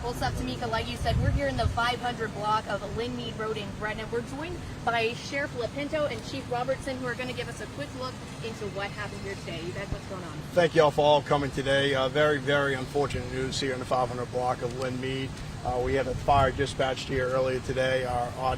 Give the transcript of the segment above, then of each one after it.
Well, Septamika, like you said, we're here in the 500 block of Lynnmeade Road in Gretna. We're joined by Sheriff Lapinto and Chief Robertson, who are going to give us a quick look into what happened here today. You guys, what's going on? Thank you all for all coming today. Very, very unfortunate news here in the 500 block of Lynnmeade. We had a fire dispatched here earlier today.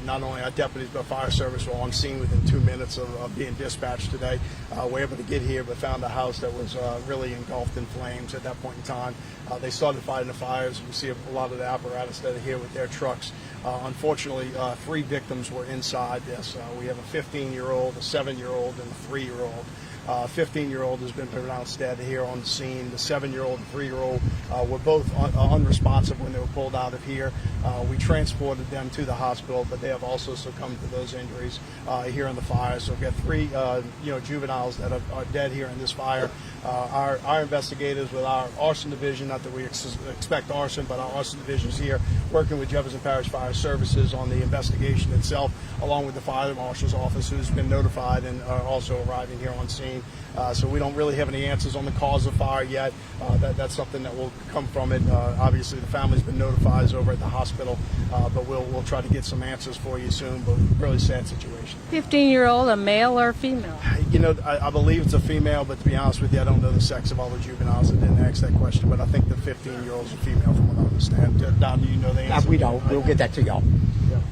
Not only our deputies but fire service were on scene within 2 minutes of being dispatched today. We were able to get here but found a house that was really engulfed in flames at that point in time. They started fighting the fires. You can see a lot of the apparatus that are here with their trucks. Unfortunately, 3 victims were inside this. We have a 15-year-old, a 7-year-old, and a 3-year-old. 15-year-old has been pronounced dead here on the scene. The 7-year-old and 3-year-old were both unresponsive when they were pulled out of here. We transported them to the hospital, but they have also succumbed to those injuries here in the fire. So we've got 3 juveniles that are dead here in this fire. Our investigators with our arson division, not that we expect arson, but our arson division is here working with Jefferson Parish Fire Services on the investigation itself, along with the fire marshal's office, who's been notified and are also arriving here on scene. So we don't really have any answers on the cause of fire yet. That's something that will come from it. Obviously, the family's been notified over at the hospital, but we'll try to get some answers for you soon. But really sad situation. 15-year-old, a male or female? You know, I believe it's a female, but to be honest with you, I don't know the sex of all the juveniles. I didn't ask that question, but I think the 15-year-old is a female, from what I understand. Don, do you know the answer? We don't. We'll get that to y'all.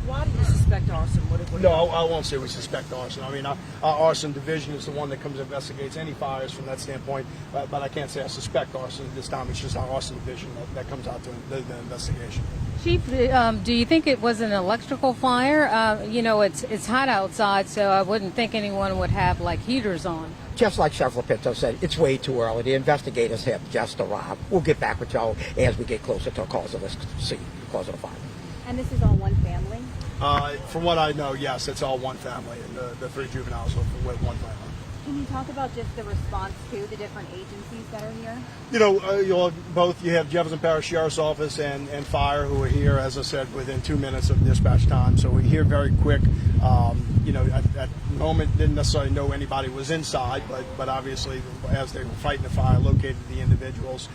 Why do you suspect arson? No, I won't say we suspect arson. I mean, our arson division is the one that comes and investigates any fires from that standpoint, but I can't say I suspect arson at this time. It's just our arson division that comes out to the investigation. Chief, do you think it was an electrical fire? You know, it's hot outside, so I wouldn't think anyone would have, like, heaters on. Just like Sheriff Lapinto said, it's way too early. The investigators have just arrived. We'll get back with y'all as we get closer to the cause of this scene, the cause of the fire. And this is all one family? From what I know, yes, it's all one family, and the 3 juveniles are with one family. Can you talk about just the response to the different agencies that are here? You know, you have Jefferson Parish Sheriff's Office and fire, who are here, as I said, within 2 minutes of dispatch time. So we're here very quick. You know, at the moment, didn't necessarily know anybody was inside, but obviously, as they were fighting the fire, located the individuals.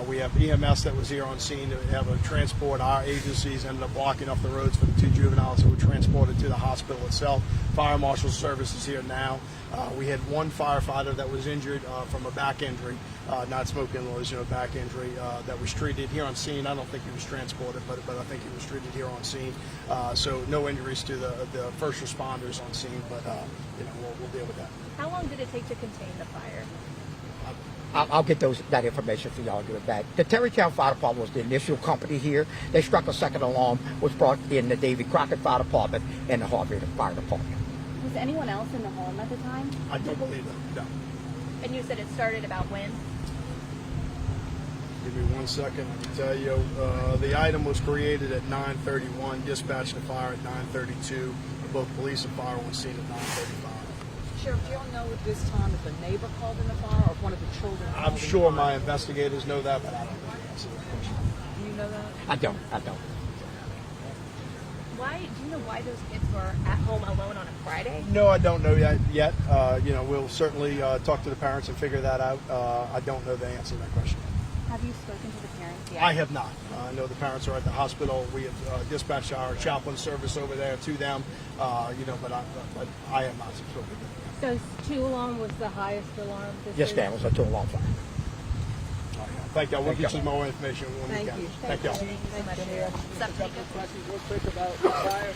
We have EMS that was here on scene to have a transport. Our agencies ended up blocking off the roads for the 2 juveniles who were transported to the hospital itself. Fire Marshal Service is here now. We had 1 firefighter that was injured from a back injury, not smoke inhalers, back injury that was treated here on scene. I don't think he was transported, but I think he was treated here on scene. So no injuries to the first responders on scene, but we'll deal with that. How long did it take to contain the fire? I'll get that information for y'all and give it back. The Terrytown Fire Department was the initial company here. They struck a second alarm, was brought in the Davy Crockett Fire Department and the Harvey Fire Department. Was anyone else in the home at the time? I don't believe that, no. And you said it started about when? Give me 1 second, I can tell you. The item was created at 9:31, dispatched the fire at 9:32. Both police and fire on scene at 9:35. Sheriff, do y'all know at this time if a neighbor called in the fire or if one of the children called I'm sure my investigators know that, but I don't know the answer to that question. Do you know that? I don't. Do you know why those kids were at home alone on a Friday? No, I don't know yet. We'll certainly talk to the parents and figure that out. I don't know the answer to that question. Have you spoken to the parents yet? I have not. I know the parents are at the hospital. We have dispatched our chaplain service over there to them, but I have not spoken to them. So 2 alarm was the highest alarm? Yes, ma'am. It was a 2-alarm fire. Thank you. We'll get you more information when we can. Thank you. Thank you so much, Sheriff. Septamika. Real quick about the fire.